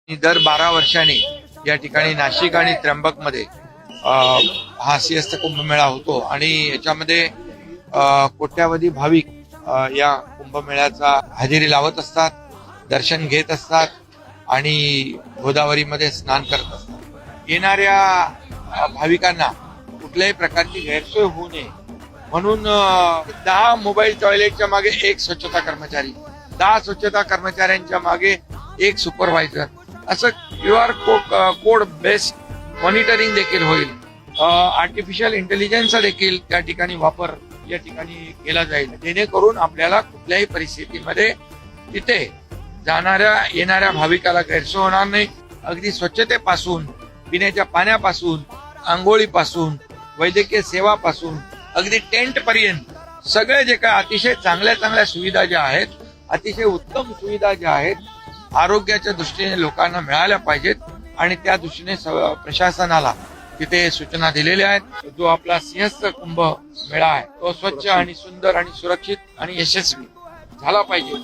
दर 12 वर्षांनी या ठिकाणी नाशिक आणि त्र्यंबकमध्ये हा सिंहस्थ कुंभमेळा होतो आणि याच्यामध्ये कोट्यावधी भाविक या कुंभमेळ्याचा हजेरी लावत असतात, दर्शन घेत असतात आणि गोदावरीमध्ये स्नान करत असतात। येणाऱ्या भाविकांना कुठल्याही प्रकारची गैरसोय होऊ नये म्हणून 10 मोबाईल टॉयलेटच्या मागे एक स्वच्छता कर्मचारी, 10 स्वच्छता कर्मचाऱ्यांच्या मागे एक सुपरवायझर, असं QR कोड बेस्ड मॉनिटरिंग देखील होईल। आर्टिफिशियल इंटेलिजन्सचा देखील त्या ठिकाणी वापर या ठिकाणी केला जाईल, जेणेकरून आपल्याला कुठल्याही परिस्थितीमध्ये तिथे जाणाऱ्या येणाऱ्या भाविकाला गैरसोय होणार नाही। अगदी स्वच्छतेपासून, पिण्याच्या पाण्यापासून, आंघोळीपासून, वैद्यकीय सेवापासून, अगदी टेंट पर्यंत सगळे जे काय अतिशय चांगल्या सुविधा ज्या आहेत, अतिशय उत्तम सुविधा ज्या आहेत, आरोग्याच्या दृष्टीने लोकांना मिळाल्या पाहिजेत आणि त्या दृष्टीने प्रशासनाला तिथे सूचना दिलेल्या आहेत। जो आपला सिंहस्थ कुंभ मेळा आहे तो स्वच्छ आणि सुंदर आणि सुरक्षित आणि यशस्वी झाला पाहिजे।